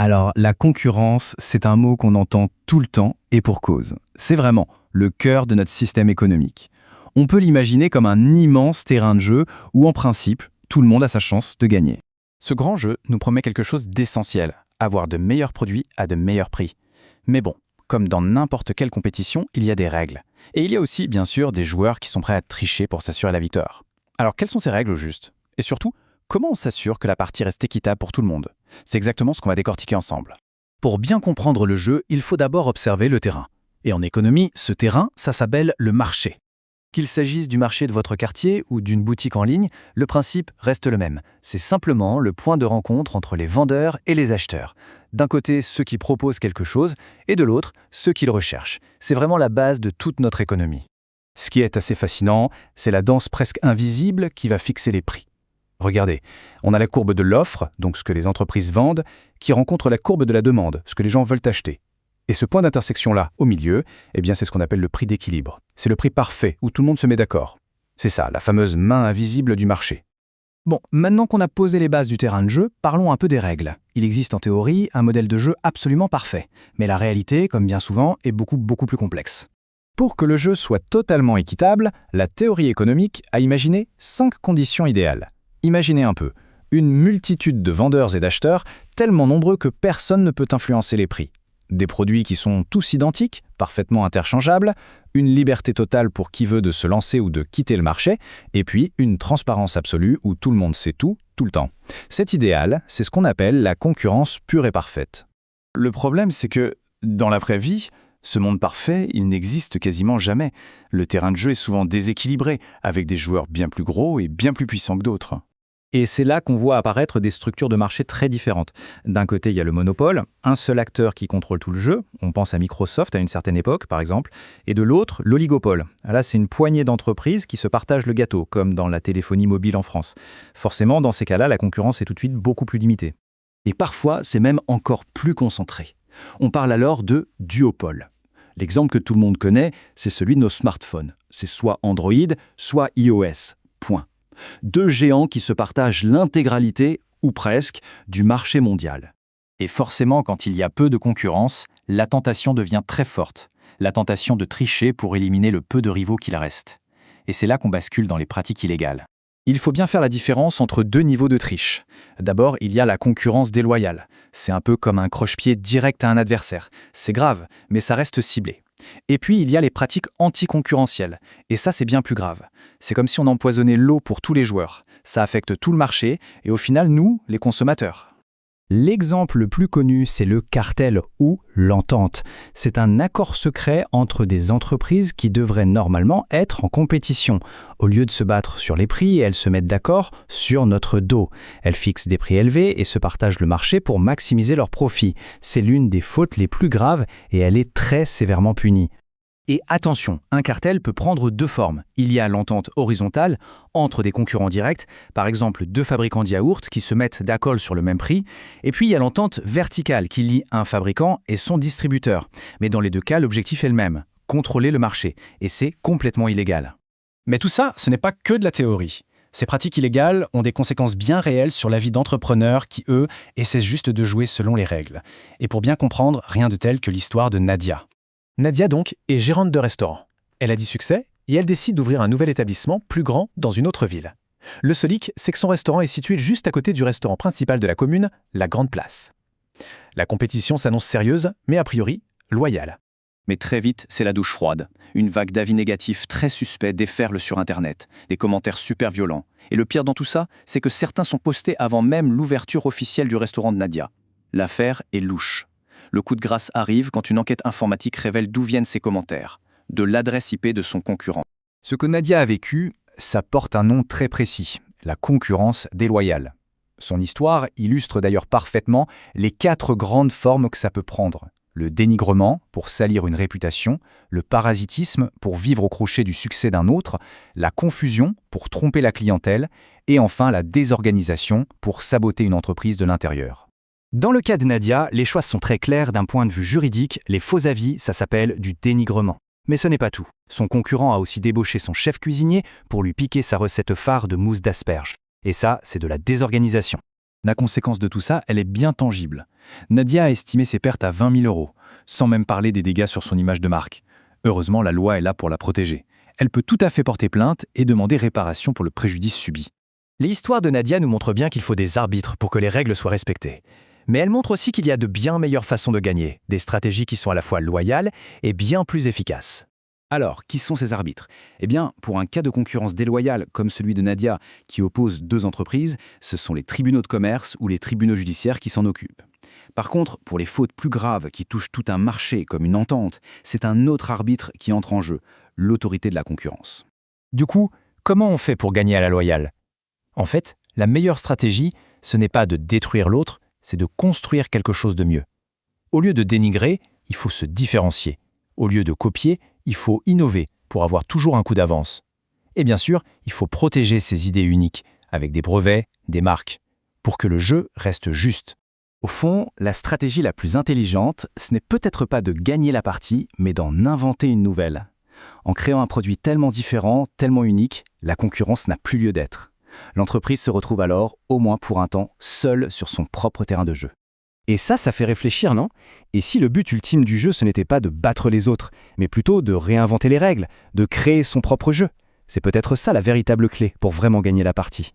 Alors, la concurrence, c'est un mot qu'on entend tout le temps et pour cause. C'est vraiment le cœur de notre système économique. On peut l'imaginer comme un immense terrain de jeu où, en principe, tout le monde a sa chance de gagner. Ce grand jeu nous promet quelque chose d'essentiel, avoir de meilleurs produits à de meilleurs prix. Mais bon, comme dans n'importe quelle compétition, il y a des règles. Et il y a aussi, bien sûr, des joueurs qui sont prêts à tricher pour s'assurer la victoire. Alors, quelles sont ces règles au juste? Et surtout, comment on s'assure que la partie reste équitable pour tout le monde? C'est exactement ce qu'on va décortiquer ensemble. Pour bien comprendre le jeu, il faut d'abord observer le terrain. Et en économie, ce terrain, ça s'appelle le marché. Qu'il s'agisse du marché de votre quartier ou d'une boutique en ligne, le principe reste le même. C'est simplement le point de rencontre entre les vendeurs et les acheteurs. D'un côté, ceux qui proposent quelque chose, et de l'autre, ceux qui le recherchent. C'est vraiment la base de toute notre économie. Ce qui est assez fascinant, c'est la danse presque invisible qui va fixer les prix. Regardez, on a la courbe de l'offre, donc ce que les entreprises vendent, qui rencontre la courbe de la demande, ce que les gens veulent acheter. Et ce point d'intersection-là, au milieu, eh bien c'est ce qu'on appelle le prix d'équilibre. C'est le prix parfait, où tout le monde se met d'accord. C'est ça, la fameuse main invisible du marché. Bon, maintenant qu'on a posé les bases du terrain de jeu, parlons un peu des règles. Il existe en théorie un modèle de jeu absolument parfait. Mais la réalité, comme bien souvent, est beaucoup plus complexe. Pour que le jeu soit totalement équitable, la théorie économique a imaginé 5 conditions idéales. Imaginez un peu, une multitude de vendeurs et d'acheteurs, tellement nombreux que personne ne peut influencer les prix. Des produits qui sont tous identiques, parfaitement interchangeables, une liberté totale pour qui veut de se lancer ou de quitter le marché, et puis une transparence absolue où tout le monde sait tout le temps. Cet idéal, c'est ce qu'on appelle la concurrence pure et parfaite. Le problème, c'est que, dans la vraie vie, ce monde parfait, il n'existe quasiment jamais. Le terrain de jeu est souvent déséquilibré, avec des joueurs bien plus gros et bien plus puissants que d'autres. Et c'est là qu'on voit apparaître des structures de marché très différentes. D'un côté, il y a le monopole, un seul acteur qui contrôle tout le jeu, on pense à Microsoft à une certaine époque par exemple, et de l'autre, l'oligopole. Là, c'est une poignée d'entreprises qui se partagent le gâteau, comme dans la téléphonie mobile en France. Forcément, dans ces cas-là, la concurrence est tout de suite beaucoup plus limitée. Et parfois, c'est même encore plus concentré. On parle alors de duopole. L'exemple que tout le monde connaît, c'est celui de nos smartphones. C'est soit Android, soit iOS. Point. 2 géants qui se partagent l'intégralité, ou presque, du marché mondial. Et forcément, quand il y a peu de concurrence, la tentation devient très forte. La tentation de tricher pour éliminer le peu de rivaux qu'il reste. Et c'est là qu'on bascule dans les pratiques illégales. Il faut bien faire la différence entre 2 niveaux de triche. D'abord, il y a la concurrence déloyale. C'est un peu comme un croche-pied direct à un adversaire. C'est grave, mais ça reste ciblé. Et puis, il y a les pratiques anticoncurrentielles. Et ça, c'est bien plus grave. C'est comme si on empoisonnait l'eau pour tous les joueurs. Ça affecte tout le marché et au final, nous, les consommateurs. L'exemple le plus connu, c'est le cartel ou l'entente. C'est un accord secret entre des entreprises qui devraient normalement être en compétition. Au lieu de se battre sur les prix, elles se mettent d'accord sur notre dos. Elles fixent des prix élevés et se partagent le marché pour maximiser leurs profits. C'est l'une des fautes les plus graves et elle est très sévèrement punie. Et attention, un cartel peut prendre 2 formes. Il y a l'entente horizontale entre des concurrents directs, par exemple 2 fabricants de yaourts qui se mettent d'accord sur le même prix, et puis il y a l'entente verticale qui lie un fabricant et son distributeur. Mais dans les 2 cas, l'objectif est le même, contrôler le marché, et c'est complètement illégal. Mais tout ça, ce n'est pas que de la théorie. Ces pratiques illégales ont des conséquences bien réelles sur la vie d'entrepreneurs qui, eux, essaient juste de jouer selon les règles. Et pour bien comprendre, rien de tel que l'histoire de Nadia. Nadia, donc, est gérante de restaurant. Elle a dit succès et elle décide d'ouvrir un nouvel établissement plus grand dans une autre ville. Le seul hic, c'est que son restaurant est situé juste à côté du restaurant principal de la commune, la Grande Place. La compétition s'annonce sérieuse, mais a priori, loyale. Mais très vite, c'est la douche froide. Une vague d'avis négatifs très suspects déferle sur Internet, des commentaires super violents. Et le pire dans tout ça, c'est que certains sont postés avant même l'ouverture officielle du restaurant de Nadia. L'affaire est louche. Le coup de grâce arrive quand une enquête informatique révèle d'où viennent ces commentaires, de l'adresse IP de son concurrent. Ce que Nadia a vécu, ça porte un nom très précis, la concurrence déloyale. Son histoire illustre d'ailleurs parfaitement les 4 grandes formes que ça peut prendre. Le dénigrement, pour salir une réputation, le parasitisme, pour vivre au crochet du succès d'un autre, la confusion, pour tromper la clientèle, et enfin la désorganisation, pour saboter une entreprise de l'intérieur. Dans le cas de Nadia, les choix sont très clairs d'un point de vue juridique, les faux avis, ça s'appelle du dénigrement. Mais ce n'est pas tout. Son concurrent a aussi débauché son chef cuisinier pour lui piquer sa recette phare de mousse d'asperges. Et ça, c'est de la désorganisation. La conséquence de tout ça, elle est bien tangible. Nadia a estimé ses pertes à 20 000 €, sans même parler des dégâts sur son image de marque. Heureusement, la loi est là pour la protéger. Elle peut tout à fait porter plainte et demander réparation pour le préjudice subi. L'histoire de Nadia nous montre bien qu'il faut des arbitres pour que les règles soient respectées. Mais elle montre aussi qu'il y a de bien meilleures façons de gagner, des stratégies qui sont à la fois loyales et bien plus efficaces. Alors, qui sont ces arbitres? Eh bien, pour un cas de concurrence déloyale comme celui de Nadia qui oppose deux entreprises, ce sont les tribunaux de commerce ou les tribunaux judiciaires qui s'en occupent. Par contre, pour les fautes plus graves qui touchent tout un marché comme une entente, c'est un autre arbitre qui entre en jeu, l'autorité de la concurrence. Du coup, comment on fait pour gagner à la loyale? En fait, la meilleure stratégie, ce n'est pas de détruire l'autre, c'est de construire quelque chose de mieux. Au lieu de dénigrer, il faut se différencier. Au lieu de copier, il faut innover pour avoir toujours un coup d'avance. Et bien sûr, il faut protéger ces idées uniques avec des brevets, des marques, pour que le jeu reste juste. Au fond, la stratégie la plus intelligente, ce n'est peut-être pas de gagner la partie, mais d'en inventer une nouvelle. En créant un produit tellement différent, tellement unique, la concurrence n'a plus lieu d'être. L'entreprise se retrouve alors, au moins pour un temps, seule sur son propre terrain de jeu. Et ça fait réfléchir, non? Et si le but ultime du jeu, ce n'était pas de battre les autres, mais plutôt de réinventer les règles, de créer son propre jeu? C'est peut-être ça la véritable clé pour vraiment gagner la partie.